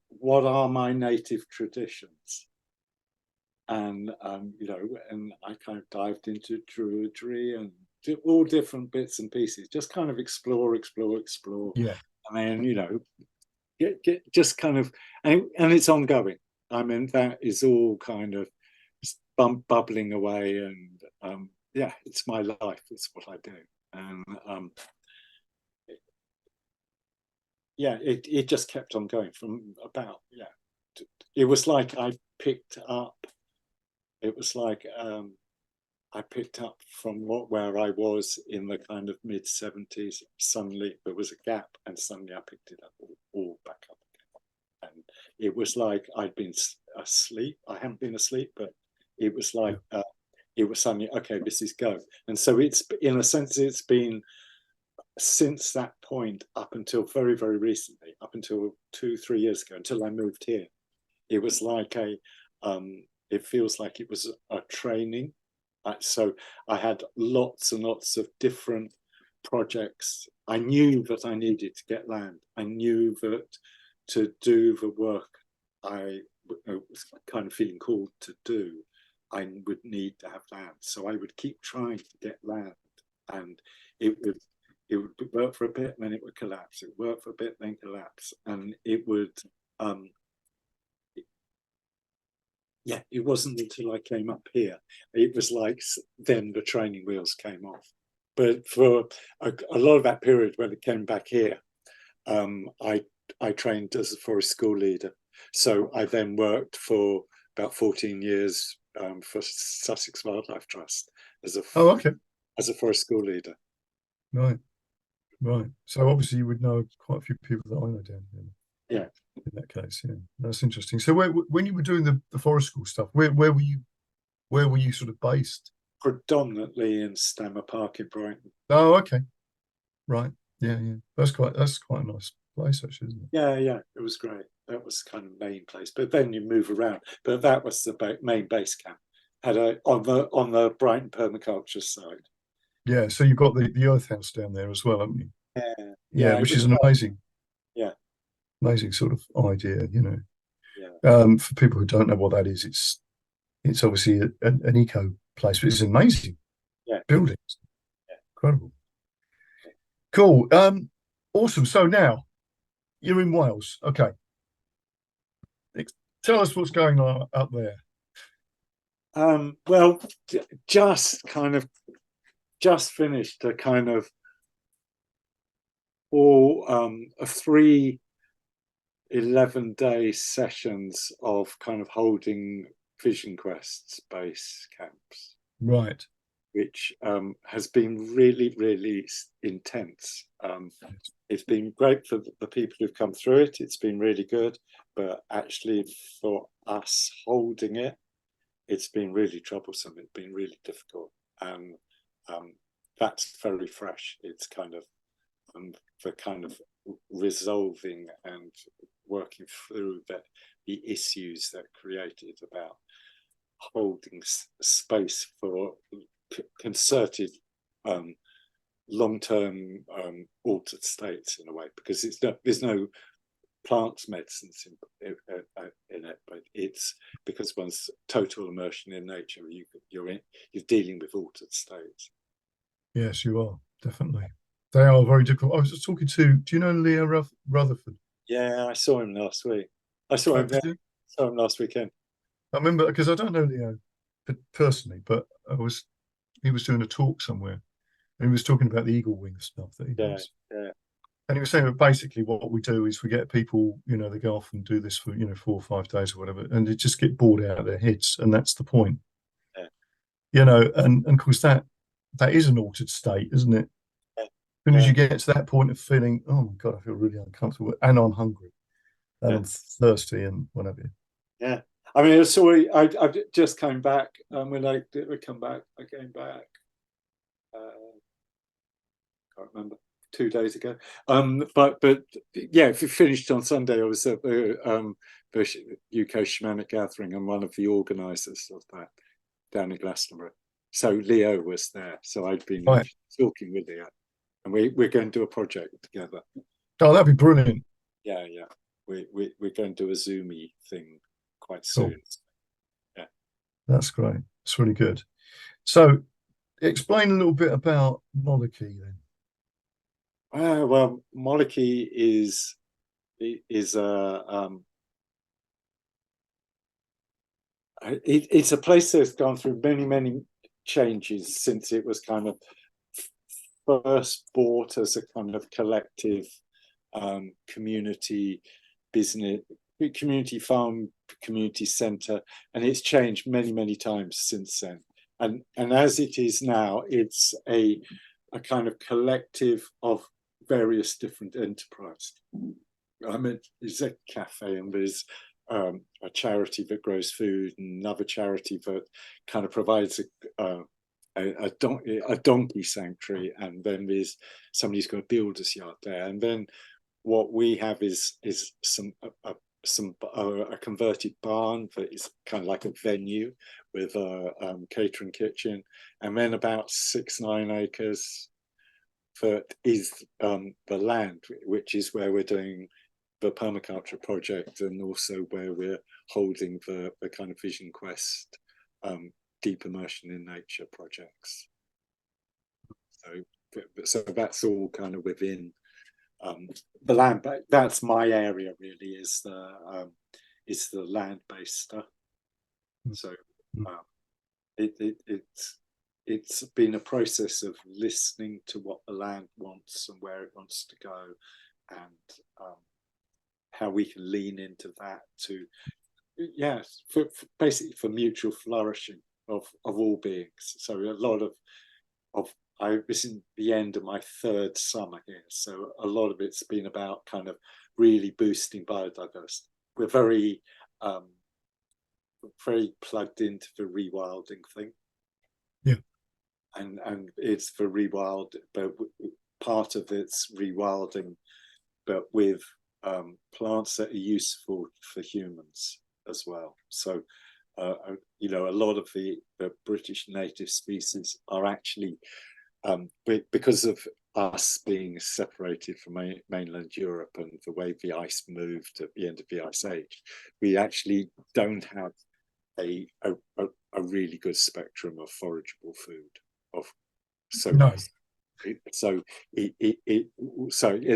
what are my native traditions. And and I kind of dived into Druidry and all different bits and pieces, just kind of explore. Yeah. I mean, just kind of, and it's ongoing. I mean, that is all kind of bubbling away, and yeah, it's my life. It's what I do, and yeah, it just kept on going from about It was like I picked up. It was like I picked up from where I was in the kind of mid-70s. Suddenly there was a gap, and suddenly I picked it up all back up again. And it was like I'd been asleep. I haven't been asleep, but it was like it was suddenly, okay, this is go. And so it's, in a sense, it's been since that point up until very, very recently, up until 2-3 years ago, until I moved here. It was like it feels like it was a training. So I had lots and lots of different projects. I knew that I needed to get land. I knew that to do the work I was kind of feeling called to do, I would need to have land. So I would keep trying to get land, and it would work for a bit, and then it would collapse. It would work for a bit, then collapse, and it would. Yeah, it wasn't until I came up here. It was like then the training wheels came off. But for a lot of that period when it came back here, I trained as a forest school leader. So I then worked for about 14 years for Sussex Wildlife Trust as a forest school leader. Right. So obviously you would know quite a few people that I know down here. Yeah. In that case, yeah, that's interesting. So when you were doing the forest school stuff, where were you sort of based? Predominantly in Stammer Park in Brighton. Oh, okay. Right. Yeah. That's quite a nice place, actually, isn't it? Yeah. It was great. That was kind of main place. But then you move around. But that was the main base camp. Had on the Brighton Permaculture side. Yeah. So you've got the Earth House down there as well, haven't you? Yeah. Which is an amazing sort of idea, For people who don't know what that is, it's obviously an eco place, but it's amazing buildings. Incredible. Cool. Awesome. So now you're in Wales. Okay. Tell us what's going on up there. Well, just finished a kind of a 3 11-day sessions of kind of holding Vision Quest's base camps. Right. Which has been really, really intense. It's been great for the people who've come through it. It's been really good. But actually for us holding it, it's been really troublesome. It's been really difficult. And that's very fresh. It's kind of the kind of resolving and working through the issues that created about holding space for concerted long-term altered states in a way, because there's no plant medicines in it, but it's because one's total immersion in nature, you're dealing with altered states. Yes, you are, definitely. They are very difficult. I was just talking to, do you know Leo Rutherford? Yeah, I saw him last week. I saw him last weekend. I remember, because I don't know Leo personally, but he was doing a talk somewhere, and he was talking about the eagle wing stuff that he does. Yeah. And he was saying that basically what we do is we get people, they go off and do this for, 4 or 5 days or whatever, and they just get bored out of their heads, and that's the point. And of course that is an altered state, isn't it? As soon as you get to that point of feeling, oh my God, I feel really uncomfortable, and I'm hungry, and I'm thirsty, and whatever. Yeah. I mean, I just came back, and when I came back, can't remember. 2 days ago. But yeah, if you finished on Sunday, I was at the UK Shamanic Gathering and one of the organisers of that down in Glastonbury. So Leo was there. So I'd been Right. talking with Leo, and we're going to do a project together. Oh, that'd be brilliant. Yeah. We're going to do a Zoomy thing quite soon. Cool. Yeah. That's great. It's really good. So explain a little bit about Monarchy then. Well, Monarchy is it's a place that's gone through many changes since it was kind of first bought as a kind of collective community business, community farm, community centre, and it's changed many times since then. And as it is now, it's a kind of collective of various different enterprises. I mean, there's a cafe and there's a charity that grows food, and another charity that kind of provides a donkey sanctuary, and then there's somebody's got a builder's yard there, and then what we have is a converted barn that is kind of like a venue with a catering kitchen, and then about 6-9 acres that is the land, which is where we're doing the permaculture project, and also where we're holding the kind of Vision Quest deep immersion in nature projects. So that's all kind of within the land. But that's my area really, is the land-based stuff. So it's been a process of listening to what the land wants and where it wants to go, and how we can lean into that to, basically for mutual flourishing of all beings. So a lot of this is the end of my 3rd summer here, so a lot of it's been about kind of really boosting biodiversity. We're very plugged into the rewilding thing. Yeah. And it's for rewild, but part of it's rewilding, but with plants that are useful for humans as well. So a lot of the British native species are actually, because of us being separated from mainland Europe and the way the ice moved at the end of the Ice Age, we actually don't have a really good spectrum of forageable food. No. So it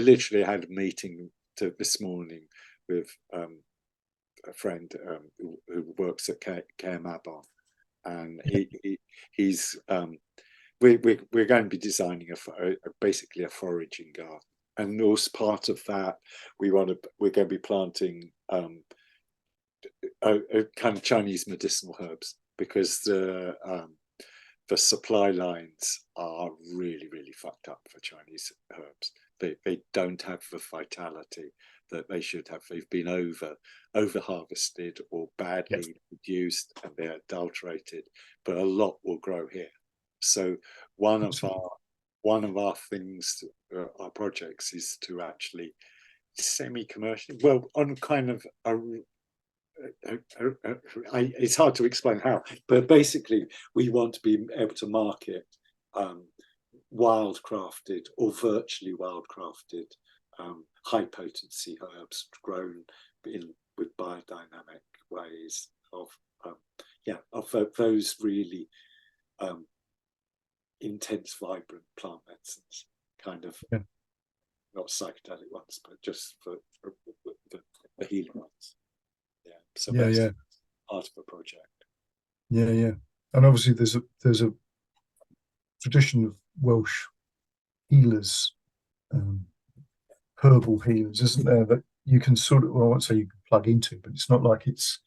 literally had a meeting this morning with a friend who works at Care Mabon, and he's we're going to be designing basically a foraging garden, and as part of that we're going to be planting a kind of Chinese medicinal herbs, because the supply lines are really fucked up for Chinese herbs. They don't have the vitality that they should have. They've been over harvested or badly produced, and they're adulterated, but a lot will grow here. So one of our things, our projects, is to actually semi-commercial, well, on kind of it's hard to explain how, but basically we want to be able to market wildcrafted or virtually wildcrafted high potency herbs grown with biodynamic ways of those really intense, vibrant plant medicines, kind of not psychedelic ones, but just for the healing ones. So that's part of the project. And obviously there's a tradition of Welsh healers, herbal healers, isn't there, that you can sort of, well, I won't say you can plug into, but it's not like it's,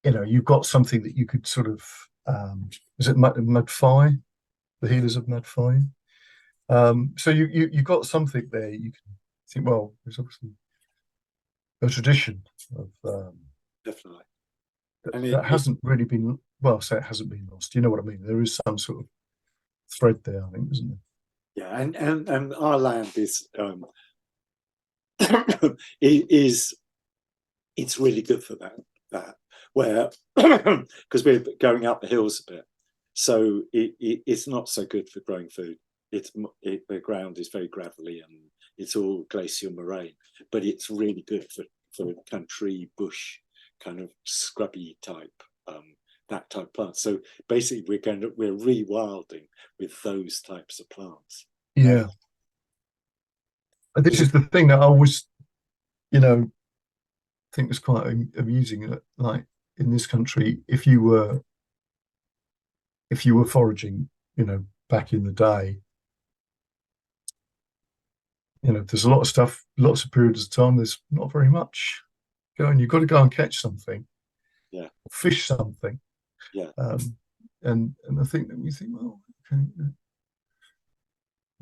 you've got something that you could sort of, is it Mudfie, the healers of Mudfie? So you've got something there. You can think, well, there's obviously a tradition of definitely, that hasn't really been, well, say it hasn't been lost. You know what I mean? There is some sort of thread there, I think, isn't there? Yeah, and our land is is it's really good for that where because we're going up the hills a bit, so it's not so good for growing food. The ground is very gravelly and it's all glacial moraine, but it's really good for country bush kind of scrubby type that type of plant. So basically we're rewilding with those types of plants. Yeah. And this is the thing that I always, you know, think was quite amusing. That, like in this country, if you were foraging, back in the day, there's a lot of stuff, lots of periods of time. There's not very much going. You've got to go and catch something, Yeah, fish something, yeah. And I think that we think, well, okay,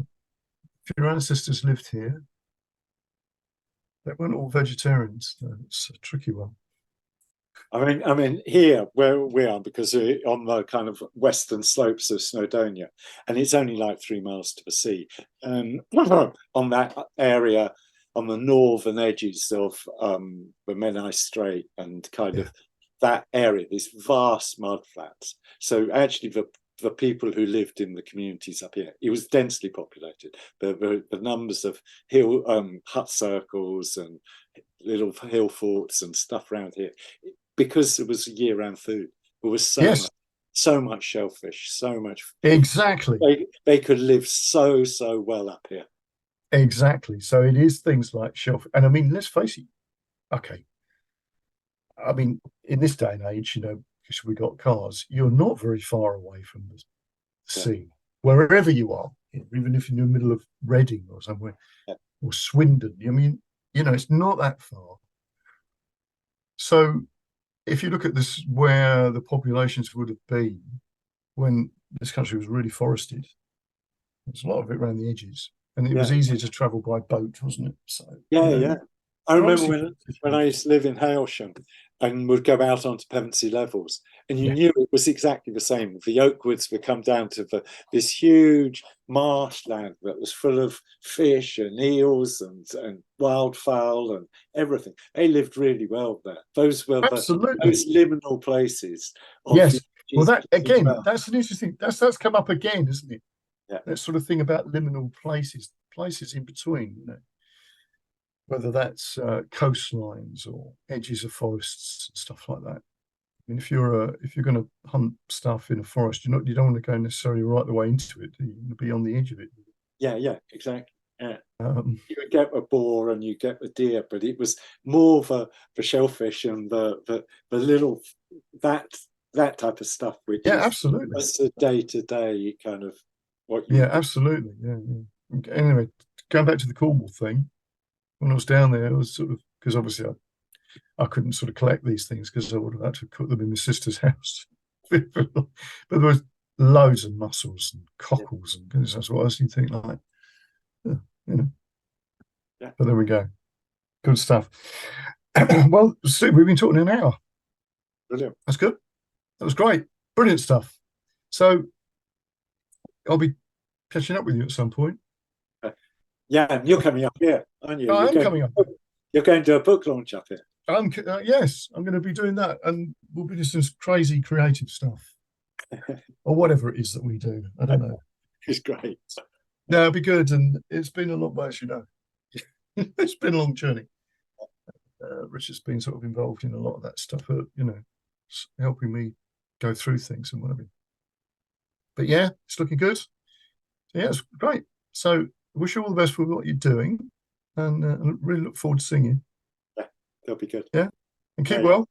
if your ancestors lived here, they weren't all vegetarians. So it's a tricky one. I mean, here where we are, because we're on the kind of western slopes of Snowdonia, and it's only like 3 miles to the sea. On that area, on the northern edges of the Menai Strait and kind of that area, these vast mud flats. So actually, the people who lived in the communities up here, it was densely populated. The numbers of hill hut circles and little hill forts and stuff around here, because it was year-round food. There was so much shellfish, so much. Exactly. They could live so well up here. Exactly. So it is things like shellfish, and I mean, let's face it. Okay. I mean, in this day and age, because we got cars, you're not very far away from the sea, wherever you are, even if you're in the middle of Reading or somewhere, or Swindon. I mean, it's not that far. So if you look at this, where the populations would have been when this country was really forested, there's a lot of it around the edges, and it was easier to travel by boat, wasn't it? So yeah. I remember when I used to live in Hailsham and would go out onto Pevensey Levels, and you knew it was exactly the same. The Oakwoods would come down to this huge marshland that was full of fish and eels and wildfowl and everything. They lived really well there. Those were those liminal places. Yes. Well, that again, that's an interesting. That's come up again, isn't it? Yeah. That sort of thing about liminal places in between. Whether that's coastlines or edges of forests and stuff like that. I mean, if you're going to hunt stuff in a forest, you don't want to go necessarily right the way into it. You want to be on the edge of it. Yeah, exactly. Yeah. You would get a boar and you get a deer, but it was more the shellfish and the little that type of stuff, which is absolutely, that's the day-to-day kind of what you. Yeah, absolutely. Yeah. Anyway, going back to the Cornwall thing, when I was down there, I was sort of, because obviously I couldn't sort of collect these things because I would have had to cook them in my sister's house. But there was loads of mussels and cockles and goodness knows what else. You think like, Yeah. But there we go. Good stuff. Well, Steve, we've been talking an hour. Brilliant. That's good. That was great. Brilliant stuff. So I'll be catching up with you at some point. Yeah, and you're coming up here, aren't you? I am coming up. You're going to do a book launch up here. Yes, I'm going to be doing that, and we'll be doing some crazy creative stuff, or whatever it is that we do. I don't know. It's great. No, it'll be good, and it's been a long way, as you know. It's been a long journey. Richard's been sort of involved in a lot of that stuff, helping me go through things and whatever. But yeah, it's looking good. So yeah, it's great. So I wish you all the best with what you're doing, and I really look forward to seeing you. Yeah, that'll be good. Yeah, and keep well.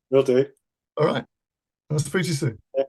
Will do. All right. I'll speak to you soon. Yeah.